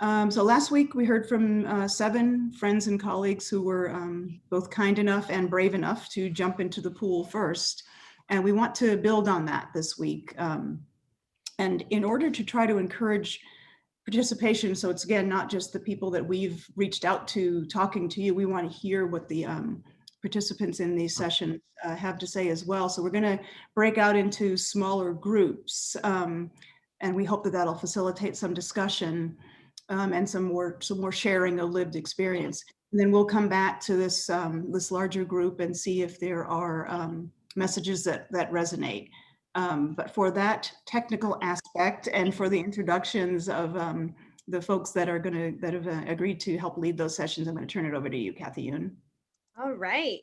So last week we heard from 7 friends and colleagues who were both kind enough and brave enough to jump into the pool first. And we want to build on that this week. And in order to try to encourage participation, so it's again, not just the people that we've reached out to talking to you, we want to hear what the participants in these sessions have to say as well. So we're going to break out into smaller groups. And we hope that that'll facilitate some discussion and some more sharing of lived experience. And then we'll come back to this this larger group and see if there are messages that resonate. But for that technical aspect and for the introductions of the folks that have agreed to help lead those sessions, I'm going to turn it over to you, Kathy Yoon. All right.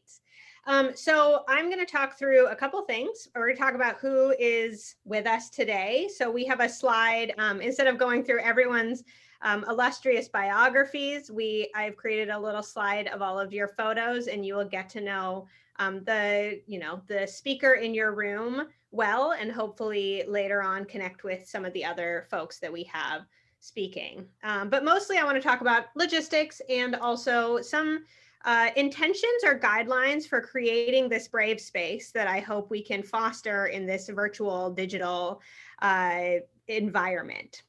So I'm going to talk through a couple things. We're going to talk about who is with us today. So we have a slide, instead of going through everyone's illustrious biographies, I've created a little slide of all of your photos, and you will get to know the speaker in your room well, and hopefully later on connect with some of the other folks that we have speaking. But mostly I want to talk about logistics and also some intentions or guidelines for creating this brave space that I hope we can foster in this virtual digital environment.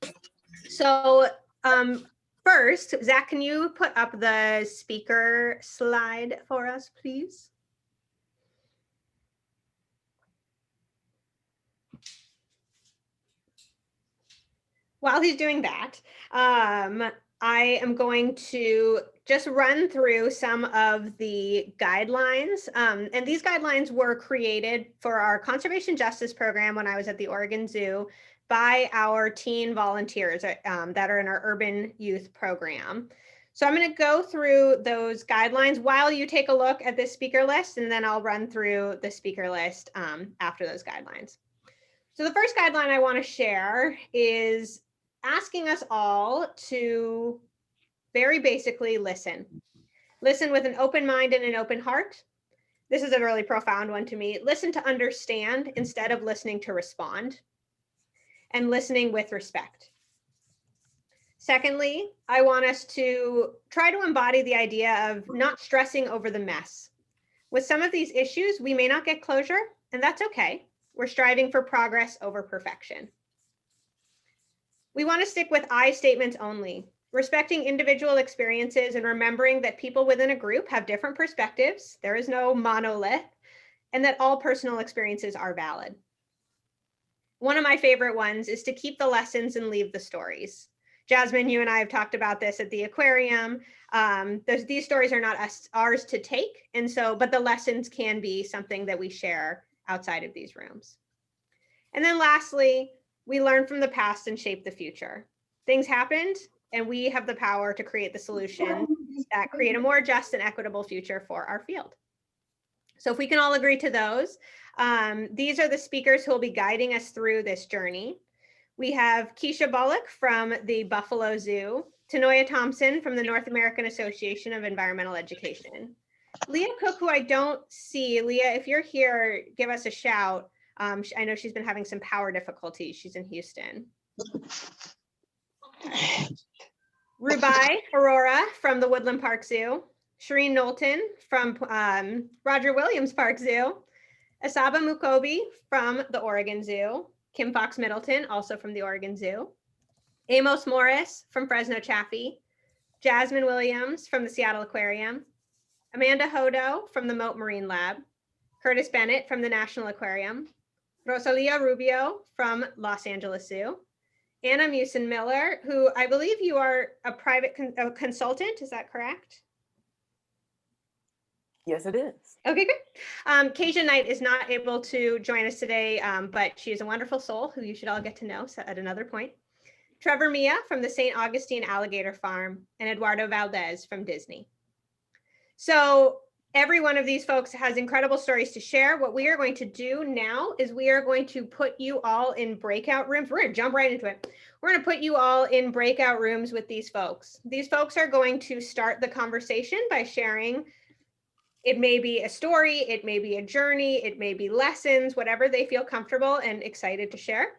So first, Zach, can you put up the speaker slide for us, please? While he's doing that, I am going to just run through some of the guidelines. And these guidelines were created for our conservation justice program when I was at the Oregon Zoo by our teen volunteers that are in our urban youth program. So I'm going to go through those guidelines while you take a look at this speaker list, and then I'll run through the speaker list after those guidelines. So the first guideline I want to share is asking us all to very basically listen. Listen with an open mind and an open heart. This is a really profound one to me. Listen to understand instead of listening to respond, and listening with respect. Secondly, I want us to try to embody the idea of not stressing over the mess. With some of these issues, we may not get closure, and that's okay. We're striving for progress over perfection. We want to stick with I statements only, respecting individual experiences and remembering that people within a group have different perspectives. There is no monolith, and that all personal experiences are valid. One of my favorite ones is to keep the lessons and leave the stories. Jasmine, you and I have talked about this at the aquarium. These stories are not ours to take, but the lessons can be something that we share outside of these rooms. And then lastly, we learn from the past and shape the future. Things happened, and we have the power to create the solutions that create a more just and equitable future for our field. So if we can all agree to those, these are the speakers who will be guiding us through this journey. We have Keisha Bullock from the Buffalo Zoo, Tanoya Thompson from the North American Association of Environmental Education. Leah Cook, who I don't see. Leah, if you're here, give us a shout. I know she's been having some power difficulties. She's in Houston. Rubai Aurora from the Woodland Park Zoo. Shireen Knowlton from Roger Williams Park Zoo. Asaba Mukobi from the Oregon Zoo. Kim Fox Middleton, also from the Oregon Zoo. Amos Morris from Fresno Chaffee. Jasmine Williams from the Seattle Aquarium. Amanda Hodo from the Moat Marine Lab. Curtis Bennett from the National Aquarium. Rosalia Rubio from Los Angeles Zoo. Anna Musin Miller, who I believe you are a private consultant, is that correct? Yes, it is. Okay, good. Kasia Knight is not able to join us today, but she is a wonderful soul who you should all get to know at another point. Trevor Mia from the St. Augustine Alligator Farm, and Eduardo Valdez from Disney. So every one of these folks has incredible stories to share. What we are going to do now is we are going to put you all in breakout rooms. We're going to jump right into it. We're going to put you all in breakout rooms with these folks. These folks are going to start the conversation by sharing. It may be a story, it may be a journey, it may be lessons, whatever they feel comfortable and excited to share.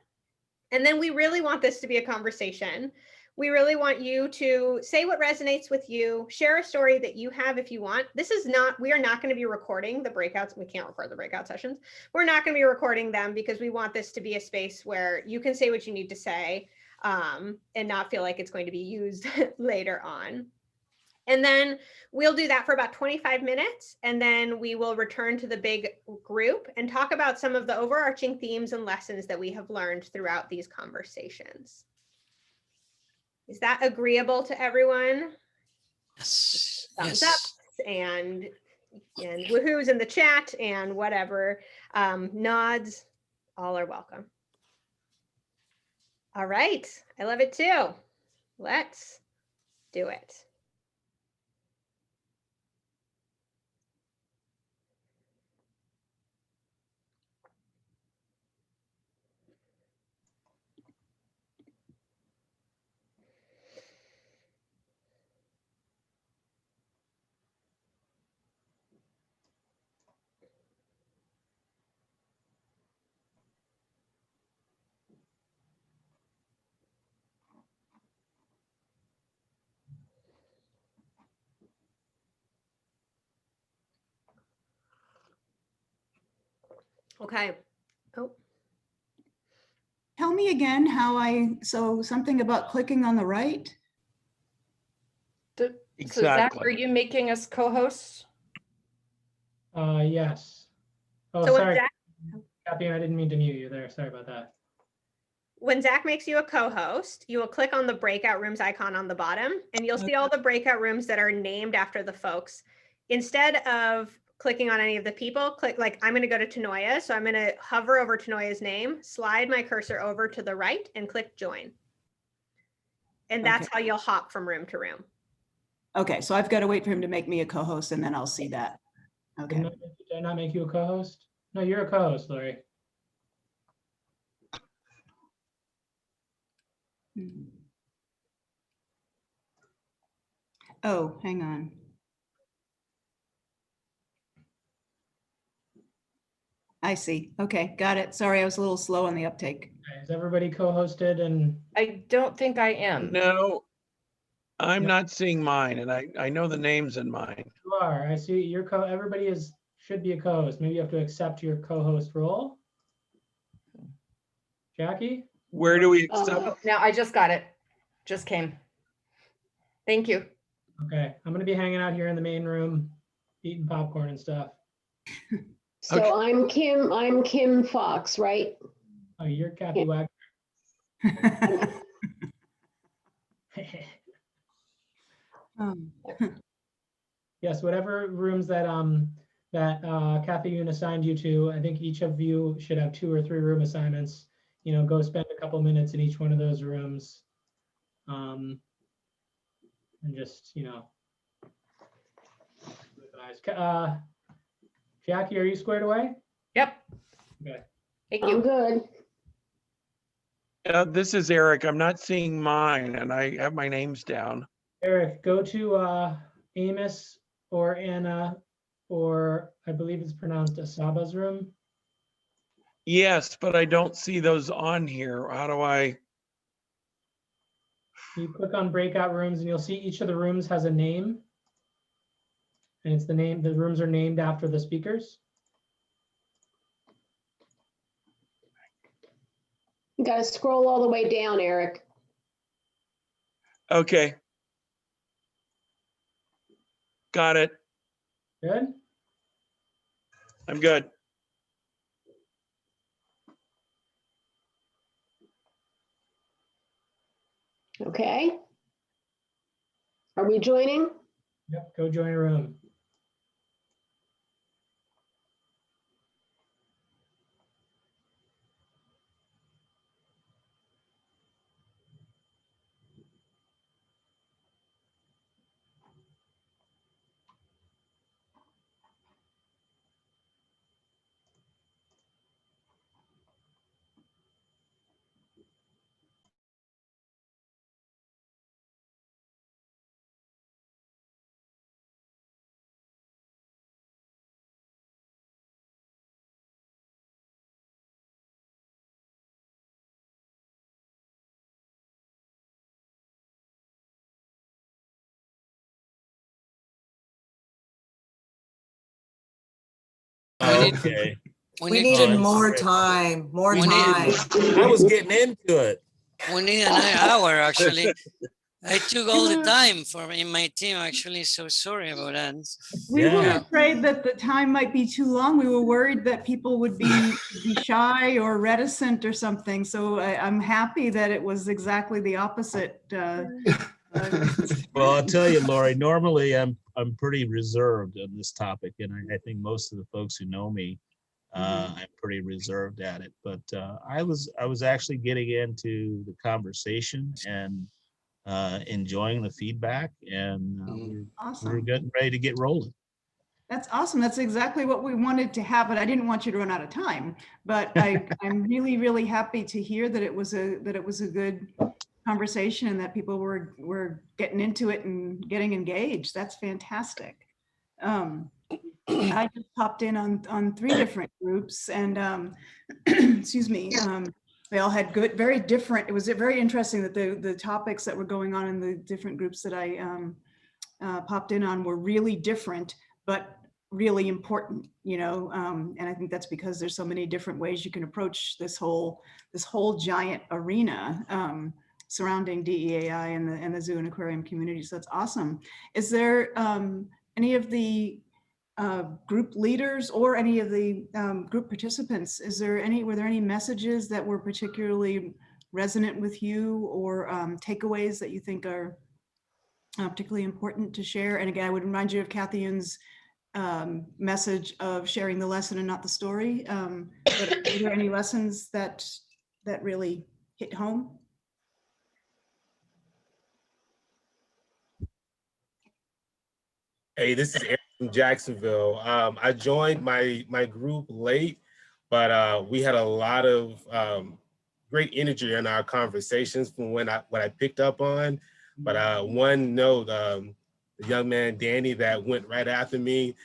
And then we really want this to be a conversation We really want you to say what resonates with you, share a story that you have if you want. We are not going to be recording the breakouts. We can't record the breakout sessions. We're not going to be recording them because we want this to be a space where you can say what you need to say and not feel like it's going to be used later on. And then we'll do that for about 25 minutes, and then we will return to the big group and talk about some of the overarching themes and lessons that we have learned throughout these conversations. Is that agreeable to everyone? Yes. Thumbs Yes. up and woohoos in the chat and whatever. Nods, all are welcome. All right, I love it too. Let's do it. Okay. Oh. Tell me again so something about clicking on the right? So Zach, Exactly. are you making us co-hosts? Yes. Oh, So sorry, Kathy, I didn't mean to mute you there. Sorry about that. when Zach makes you a co-host, you will click on the breakout rooms icon on the bottom, and you'll see all the breakout rooms that are named after the folks. Instead of clicking on any of the people, click I'm going to go to Tanoia. So I'm going to hover over Tanoia's name, slide my cursor over to the right, and click join. And that's how you'll hop from room to room. Okay, so I've got to wait for him to make me a co-host and then I'll see that. Okay. Did I not make you a co-host? No, you're a co-host, Lori. Oh, hang on. I see. Okay, got it. Sorry, I was a little slow on the uptake. Okay, is everybody co-hosted? And I don't think I am. No, I'm not seeing mine, and I know the names in mine. you are. I see your everybody should be a co-host. Maybe you have to accept your co-host role. Jackie? Where do we accept? Oh, now I just got it. Just came. Thank you. Okay, I'm gonna be hanging out here in the main room, eating popcorn and stuff. So Okay. I'm Kim Fox, right? Oh, you're Kathy Wagner. Yes, whatever rooms that Kathy Yoon assigned you to, I think each of you should have 2 or 3 room assignments. You know, go spend a couple minutes in each one of those rooms. And just, you know. Jackie, are you squared away? Yep. Okay. Thank I'm you. good. This is Eric. I'm not seeing mine, and I have my names down. Eric, go to Amos or Anna, or I believe it's pronounced Asaba's room. Yes, but I don't see those on here. How do I? You click on breakout rooms and you'll see each of the rooms has a name. And it's the rooms are named after the speakers. You got to scroll all the way down, Eric. Okay. Got it. Good? I'm good. Okay. Are we joining? Yep, go join a room. need- Okay. We We need Oh, needed that's more great. time, more We need- time. I was getting into it. we need an hour actually. I took all the time in my team actually, so sorry about that. We were Yeah. afraid that the time might be too long. We were worried that people would be shy or reticent or something. So I'm happy that it was exactly the opposite. Well, I'll tell you, Lori, normally I'm pretty reserved on this topic, and I think most of the folks who know me, I'm pretty reserved at it. But I was actually getting into the conversation and enjoying the feedback, and we're Awesome. getting ready to get rolling. That's awesome. That's exactly what we wanted to have, but I didn't want you to run out of time. But I'm really, really happy to hear that it was a good conversation and that people were getting into it and getting engaged. That's fantastic. I just popped in on 3 different groups, and excuse me, they all had good, very different. It was very interesting that the topics that were going on in the different groups that I popped in on were really different, but really important, and I think that's because there's so many different ways you can approach this whole giant arena surrounding DEAI and the zoo and aquarium community. So that's awesome. Is there any of the group leaders or any of the group participants, were there any messages that were particularly resonant with you, or takeaways that you think are particularly important to share? And again, I would remind you of Kathy Yoon's message of sharing the lesson and not the story. But are there any lessons that really hit home? Hey, this is Eric from Jacksonville. I joined my group late, but we had a lot of great energy in our conversations from what I picked up on. But one note, the young man Danny that went right after me.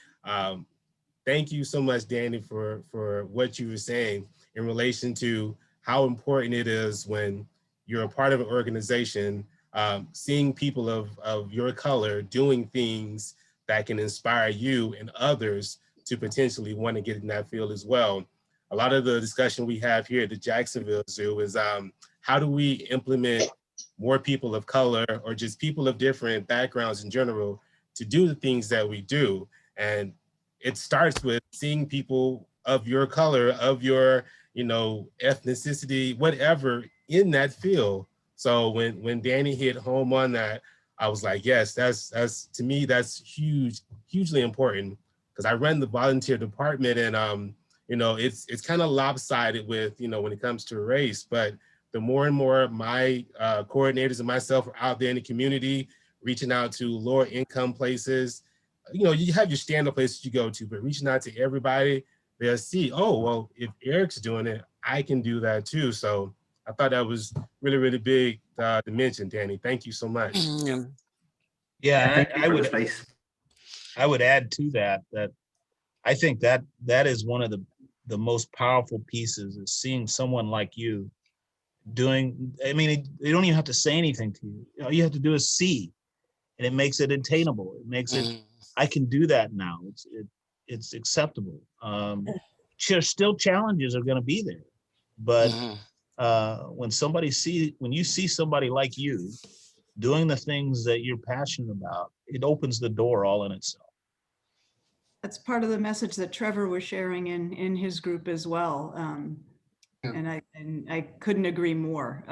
Thank you so much, Danny, for what you were saying in relation to how important it is when you're a part of an organization, seeing people of your color doing things that can inspire you and others to potentially want to get in that field as well. A lot of the discussion we have here at the Jacksonville Zoo is how do we implement more people of color or just people of different backgrounds in general to do the things that we do. And it starts with seeing people of your color, of your, ethnicity, whatever in that field. So when Danny hit home on that, I was like, yes, that's to me, that's hugely important, because I run the volunteer department, and it's kind of lopsided with, when it comes to race. But the more and more my coordinators and myself are out there in the community, reaching out to lower income places, you have your stand-up places you go to, but reaching out to everybody, they'll see, oh, well, if Eric's doing it, I can do that too. So I thought that was really, really big to mention, Danny. Thank you so much. Yeah. Yeah, Thank you I for the would space. I would add to that I think that is one of the most powerful pieces, is seeing someone like you doing. I mean, they don't even have to say anything to you. All you have to do is see, and it makes it attainable. It makes it, I can do that now. It's acceptable. Still challenges are going to be there, but when you see somebody like you doing the things that you're passionate about, it opens the door all in itself. That's part of the message that Trevor was sharing in his group as well. And I couldn't agree more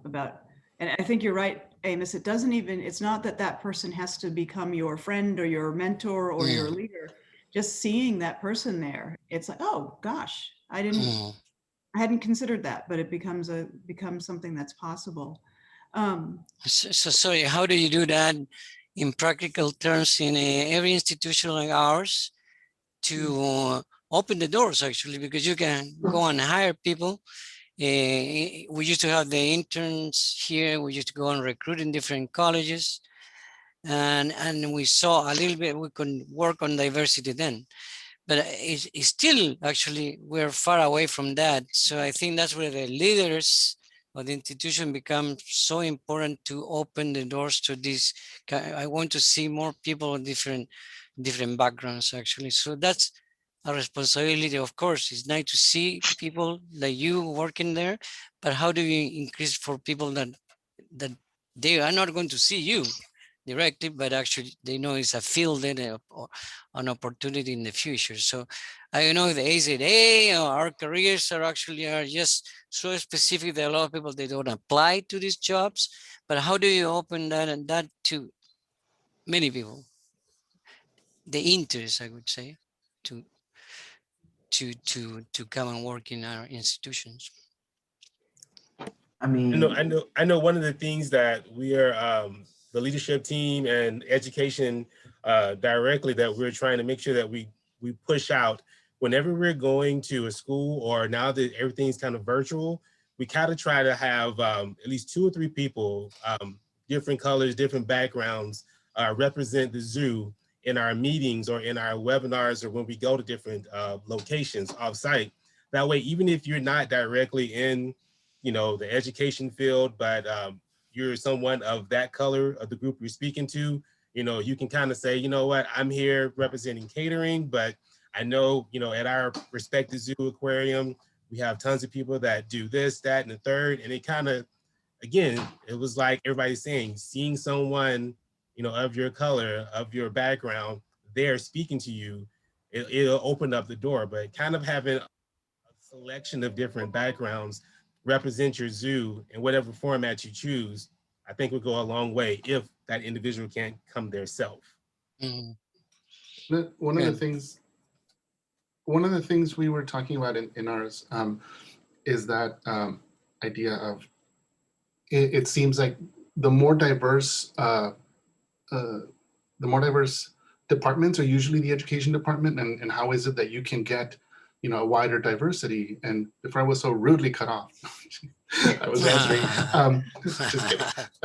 about, and I think you're right, Amos, it's not that person has to become your friend or your mentor or your leader. Just seeing that person there, it's like, oh gosh, I hadn't considered that, but it becomes something that's possible. So sorry, how do you do that in practical terms in every institution like ours to open the doors, actually, because you can go and hire people. We used to have the interns here. We used to go and recruit in different colleges, and we saw a little bit, we could work on diversity then, but it's still, actually, we're far away from that. So I think that's where the leaders of the institution become so important, to open the doors to this. I want to see more people with different backgrounds, actually. So that's a responsibility. Of course, it's nice to see people like you working there, but how do you increase for people that they are not going to see you directly, but actually they know it's a field and an opportunity in the future. So I know the AZA, our careers are just so specific that a lot of people, they don't apply to these jobs. But how do you open that and that to many people? The interest, I would say, to to come and work in our institutions. I mean, I know one of the things that we are, the leadership team and education directly, that we're trying to make sure that we push out whenever we're going to a school, or now that everything's kind of virtual, we kind of try to have at least 2 or 3 people, different colors, different backgrounds, represent the zoo in our meetings or in our webinars, or when we go to different locations off-site. That way, even if you're not directly in, you know, the education field, but you're someone of that color of the group you're speaking to, you know, you can kind of say, you know what, I'm here representing catering, but I know, you know, at our respective zoo aquarium, we have tons of people that do this, that, and the third. And it kind of, again, it was like everybody's saying, seeing someone, you know, of your color, of your background, there speaking to you, it'll open up the door. But kind of having a selection of different backgrounds represent your zoo in whatever format you choose, I think would go a long way if that individual can't come their self. Mm-hmm. One of the things we were talking about in ours is that idea of it seems like the more diverse departments are usually the education department, and how is it that you can get, you know, a wider diversity? And before I was so rudely cut off, I was answering.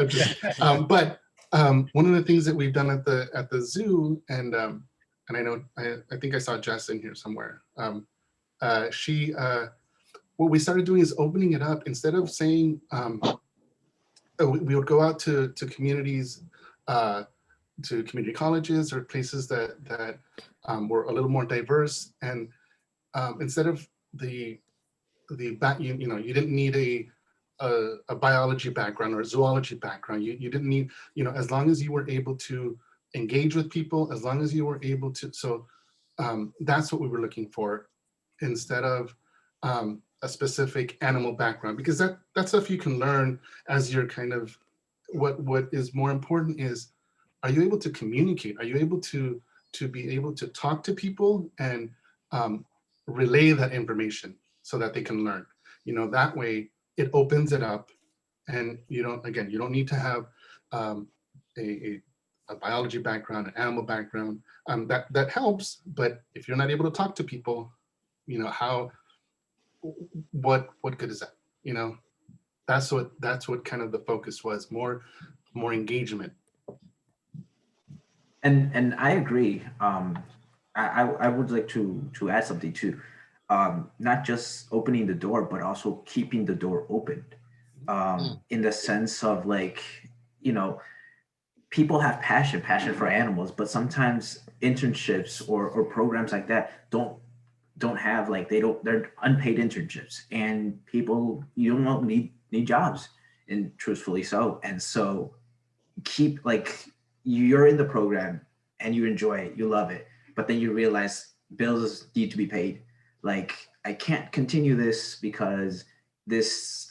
Just kidding. But one of the things that we've done at the zoo, and I know I think I saw Jess in here somewhere. What we started doing is opening it up. Instead of saying we would go out to communities, to community colleges or places that were a little more diverse, and instead of the back, you know, you didn't need a biology background or a zoology background. You didn't need, you know, as long as you were able to engage with people, as long as you were able to. So that's what we were looking for, instead of a specific animal background, because that stuff you can learn as you're kind of, what is more important is, are you able to communicate? Are you able to be able to talk to people and relay that information so that they can learn? You know, that way it opens it up, and you don't need to have a biology background, an animal background. That helps, but if you're not able to talk to people, you know, what good is that? You know, that's what kind of the focus was, more engagement. and I agree. I would like to add something too. Not just opening the door, but also keeping the door open. In the sense of, like, you know, people have passion for animals, but sometimes internships or programs like that don't have, like, they're unpaid internships, and people, you don't need jobs, and truthfully so. And so keep, like, you're in the program and you enjoy it, you love it, but then you realize bills need to be paid. Like, I can't continue this because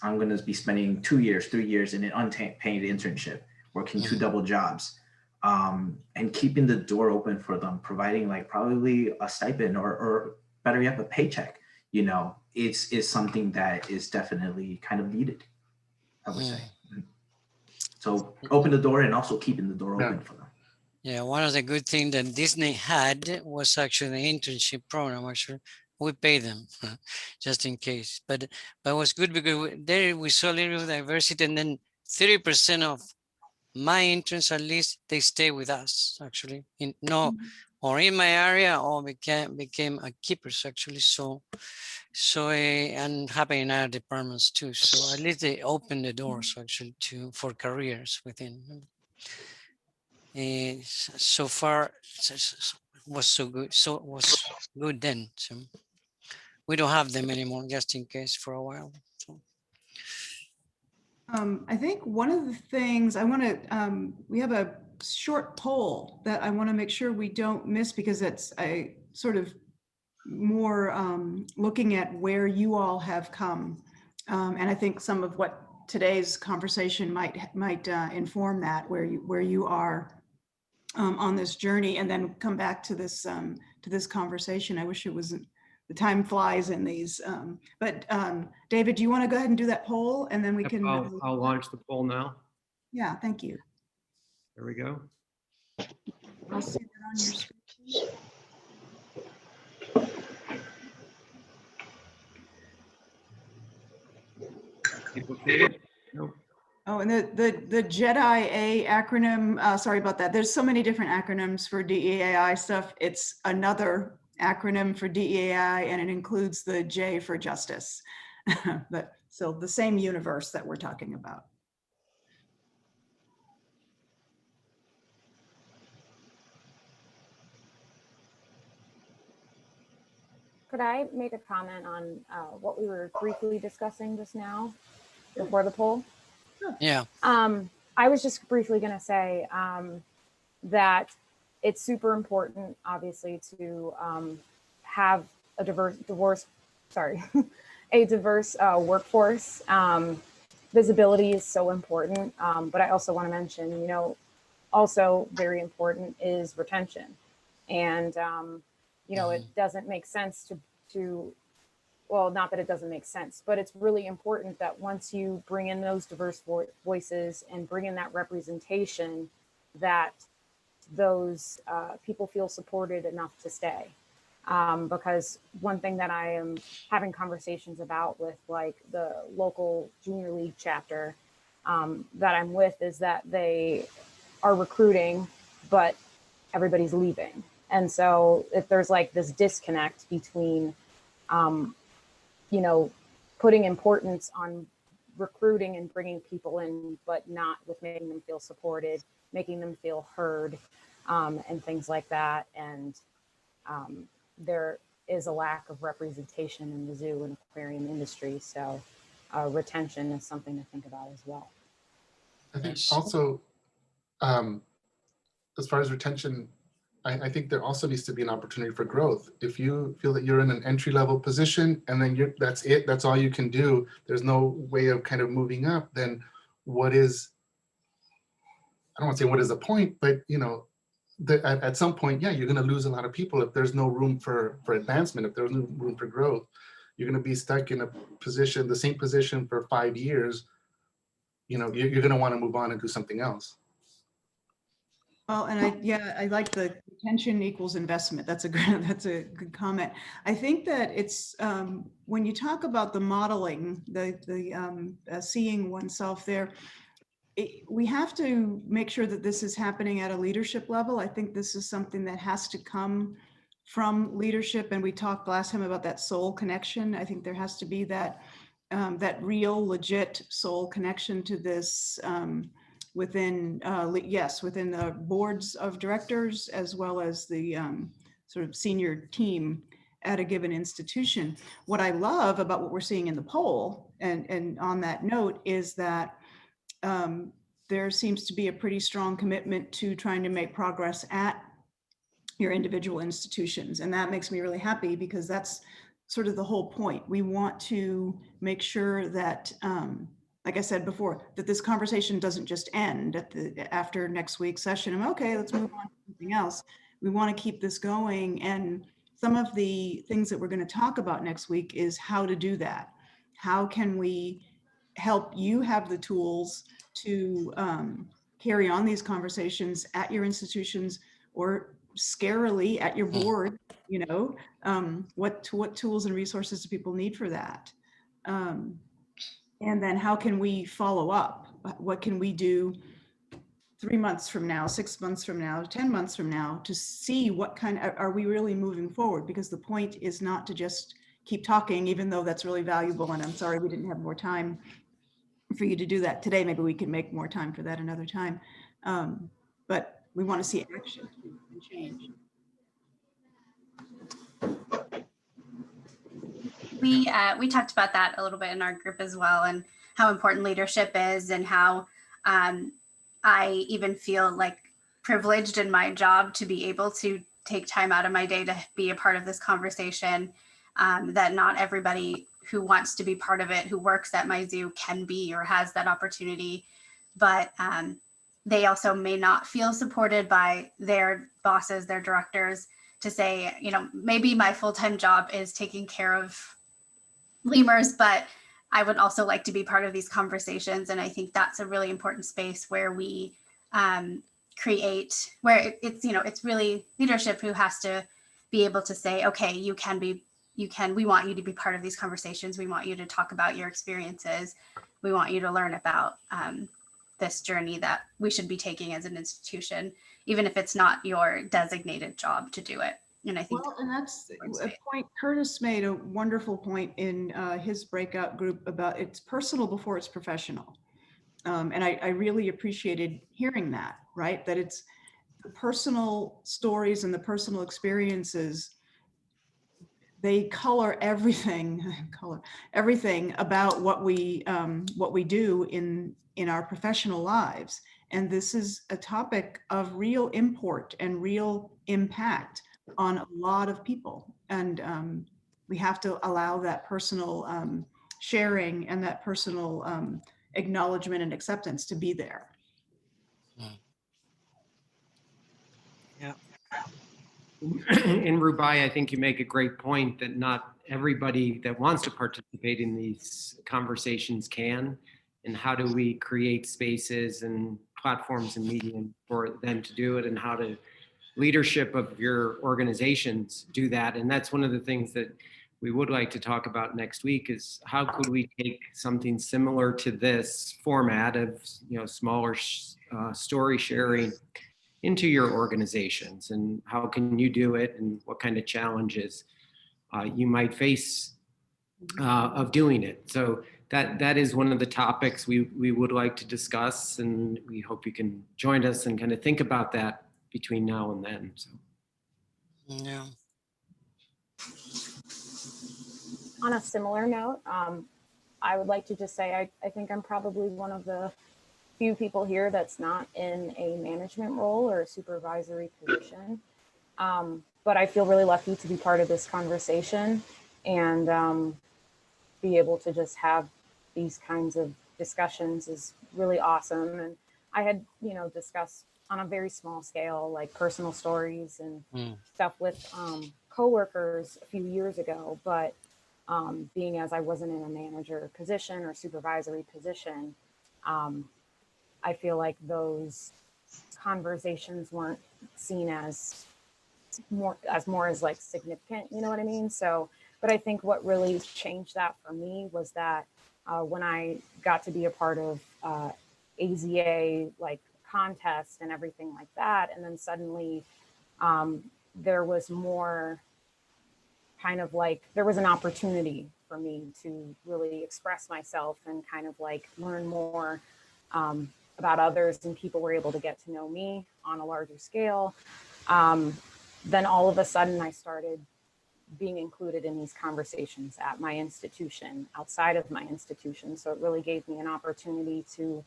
I'm going to be spending 2 years, 3 years in an unpaid internship, working 2 double jobs, and keeping the door open for them, providing, like, probably a stipend or better yet, a paycheck, you know, is something that is definitely kind of needed, I would say. So open the door and also keeping the door open for them. Yeah, one of the good things that Disney had was actually the internship program. Actually, we pay them just in case. But it was good because there we saw a little diversity, and then 30% of my interns, at least, they stay with us actually, or in my area, or became a keepers actually. So and happen in other departments too. So at least they open the doors actually for careers within. So far, was so good. So it was good then. So we don't have them anymore, just in case for a while. So. I think one of the things I want to, we have a short poll that I want to make sure we don't miss because it's a sort of more looking at where you all have come. And I think some of what today's conversation might inform that, where you are on this journey, and then come back to this conversation. I wish it wasn't, the time flies in these. But David, do you want to go ahead and do that poll, and then we Yep, can. I'll launch the poll now. Yeah, thank you. There we go. I'll see that on your screen. People see it? Nope. Oh, and the JEDI A acronym, sorry about that. There's so many different acronyms for DEAI stuff. It's another acronym for DEAI, and it includes the J for justice. But so the same universe that we're talking about. Could I make a comment on what we were briefly discussing just now before the poll? Yeah. I was just briefly going to say that it's super important, obviously, to have a diverse workforce. Visibility is so important, but I also want to mention, also very important is retention. And it doesn't make sense well, not that it doesn't make sense, but it's really important that once you bring in those diverse voices and bring in that representation, that those people feel supported enough to stay. Because one thing that I am having conversations about with like the local junior league chapter that I'm with is that they are recruiting, but everybody's leaving. And so if there's like this disconnect between, putting importance on recruiting and bringing people in, but not with making them feel supported, making them feel heard, and things like that. And there is a lack of representation in the zoo and aquarium industry. So retention is something to think about as well. I think also, as far as retention, I think there also needs to be an opportunity for growth. If you feel that you're in an entry-level position and then that's it, that's all you can do, there's no way of kind of moving up, then what is, I don't want to say what is the point, but at some point, yeah, you're going to lose a lot of people if there's no room for advancement, if there's no room for growth. You're going to be stuck in a position, the same position for 5 years. You're going to want to move on and do something else. Well, and I like the retention equals investment. That's a good comment. I think that it's when you talk about the modeling, the seeing oneself there, we have to make sure that this is happening at a leadership level. I think this is something that has to come from leadership. And we talked last time about that soul connection. I think there has to be that real, legit soul connection to this. Within the boards of directors, as well as the sort of senior team at a given institution. What I love about what we're seeing in the poll, and on that note, is that there seems to be a pretty strong commitment to trying to make progress at your individual institutions. And that makes me really happy, because that's sort of the whole point. We want to make sure that like I said before, that this conversation doesn't just end after next week's session. Okay, let's move on to something else. We want to keep this going. And some of the things that we're going to talk about next week is how to do that. How can we help you have the tools to carry on these conversations at your institutions, or scarily at your board? What tools and resources do people need for that? And then how can we follow up? What can we do 3 months from now, 6 months from now, 10 months from now, to see what kind of, are we really moving forward? Because the point is not to just keep talking, even though that's really valuable. And I'm sorry we didn't have more time for you to do that today. Maybe we can make more time for that another time. But we want to see action and change. We talked about that a little bit in our group as well, and how important leadership is, and how I even feel like privileged in my job to be able to take time out of my day to be a part of this conversation, that not everybody who wants to be part of it, who works at my zoo, can be or has that opportunity. But they also may not feel supported by their bosses, their directors, to say, you know, maybe my full-time job is taking care of lemurs, but I would also like to be part of these conversations. And I think that's a really important space where we create, where it's, you know, it's really leadership who has to be able to say, okay, we want you to be part of these conversations. We want you to talk about your experiences. We want you to learn about this journey that we should be taking as an institution, even if it's not your designated job to do it. And I think, well, and that's a point Curtis made, a wonderful point in his breakout group about it's personal before it's professional. And I really appreciated hearing that, right? That it's the personal stories and the personal experiences, they color everything, about what we do in our professional lives. And this is a topic of real import and real impact on a lot of people. And we have to allow that personal sharing and that personal acknowledgement and acceptance to be there. Yeah. In Rubai, I think you make a great point that not everybody that wants to participate in these conversations can. And how do we create spaces and platforms and medium for them to do it, and how to leadership of your organizations do that? And that's one of the things that we would like to talk about next week, is how could we take something similar to this format of, you know, smaller story sharing into your organizations, and how can you do it, and what kind of challenges you might face of doing it. So that is one of the topics we would like to discuss, and we hope you can join us and kind of think about that between now and then. So. Yeah. On a similar note, I would like to just say I think I'm probably one of the few people here that's not in a management role or a supervisory position. But I feel really lucky to be part of this conversation and be able to just have these kinds of discussions is really awesome. And I had, you know, discussed on a very small scale, like personal stories and stuff with coworkers a few years ago. But being as I wasn't in a manager position or supervisory position, I feel like those conversations weren't seen as more as like significant, you know what I mean? So, but I think what really changed that for me was that when I got to be a part of AZA like contest and everything like that, and then suddenly there was more kind of like, there was an opportunity for me to really express myself and kind of like learn more about others, and people were able to get to know me on a larger scale. Then all of a sudden I started being included in these conversations at my institution, outside of my institution. So it really gave me an opportunity to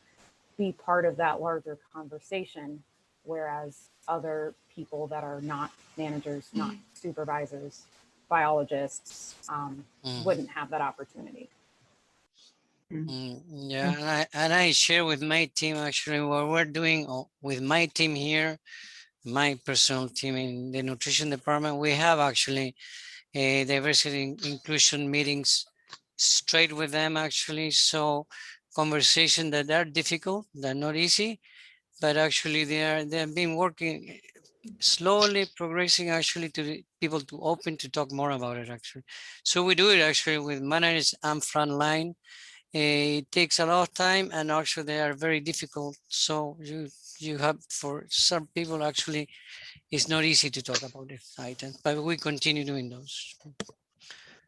be part of that larger conversation, whereas other people that are not managers, not supervisors, biologists, wouldn't have that opportunity. Yeah, and I share with my team actually what we're doing with my team here, my personal team in the nutrition department. We have actually a diversity and inclusion meetings straight with them actually. So conversations that are difficult, they're not easy, but actually they've been working slowly progressing actually to the people to open to talk more about it actually. So we do it actually with managers and frontline. It takes a lot of time, and also they are very difficult. So you have, for some people actually, it's not easy to talk about this item, but we continue doing those.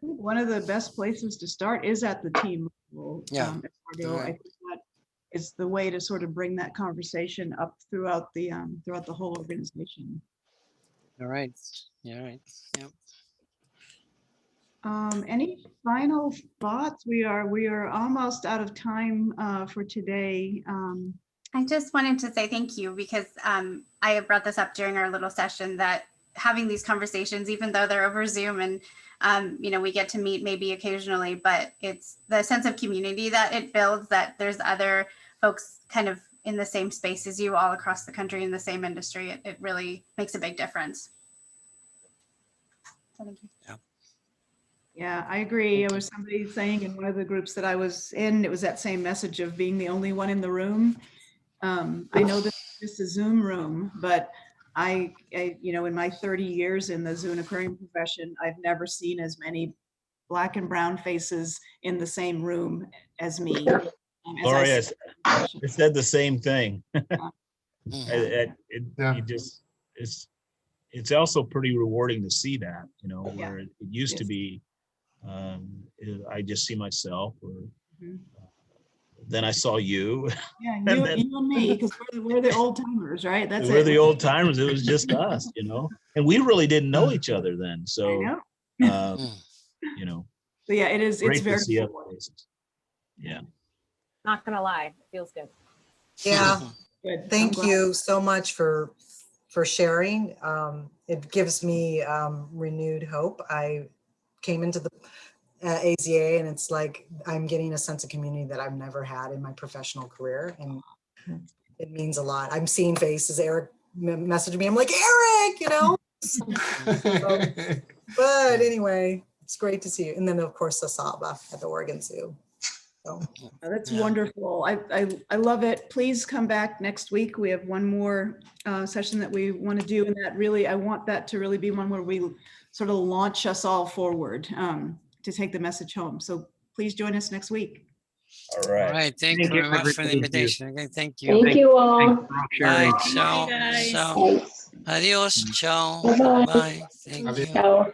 One of the best places to start is at the team level. Yeah. I think that is the way to sort of bring that conversation up throughout the whole organization. All right. Yeah. Right. Yeah. Any final thoughts? We are almost out of time for today. I just wanted to say thank you because I brought this up during our little session that having these conversations, even though they're over Zoom and we get to meet maybe occasionally, but it's the sense of community that it builds, that there's other folks kind of in the same space as you all across the country in the same industry. It really makes a big difference. So thank you. Yeah, I agree. There was somebody saying in one of the groups that I was in, it was that same message of being the only one in the room. I know this is just a Zoom room, but I in my 30 years in the Zoom aquarium profession, I've never seen as many Black and brown faces in the same room as me. Gloria, I said the same thing. It's also pretty rewarding to see that, where it used to be, I just see myself, or then I saw you. Yeah, you and me, because we're the old timers, right? That's we're it. the old timers. It was just us, and we really didn't know each other then. So, So yeah, it's great very to see other rewarding. faces. Yeah. Not gonna lie, it feels good. Yeah. Good. Thank you so much for sharing. It gives me renewed hope. I came into the AZA and it's like I'm getting a sense of community that I've never had in my professional career, and it means a lot. I'm seeing faces. Eric messaged me. I'm like, Eric, but anyway, it's great to see you. And then of course Asaba at the Oregon Zoo. So. That's wonderful. I love it. Please come back next week. We have one more session that we want to do, and that really, I want that to really be one where we sort of launch us all forward to take the message home. So please join us next week. All right. All right. Thank you very much for the invitation. Okay. Thank you. Thank you all. Bye. Bye, Ciao. guys. Ciao. Thanks. Adios. Ciao. Bye-bye. Bye. Thank you. Ciao.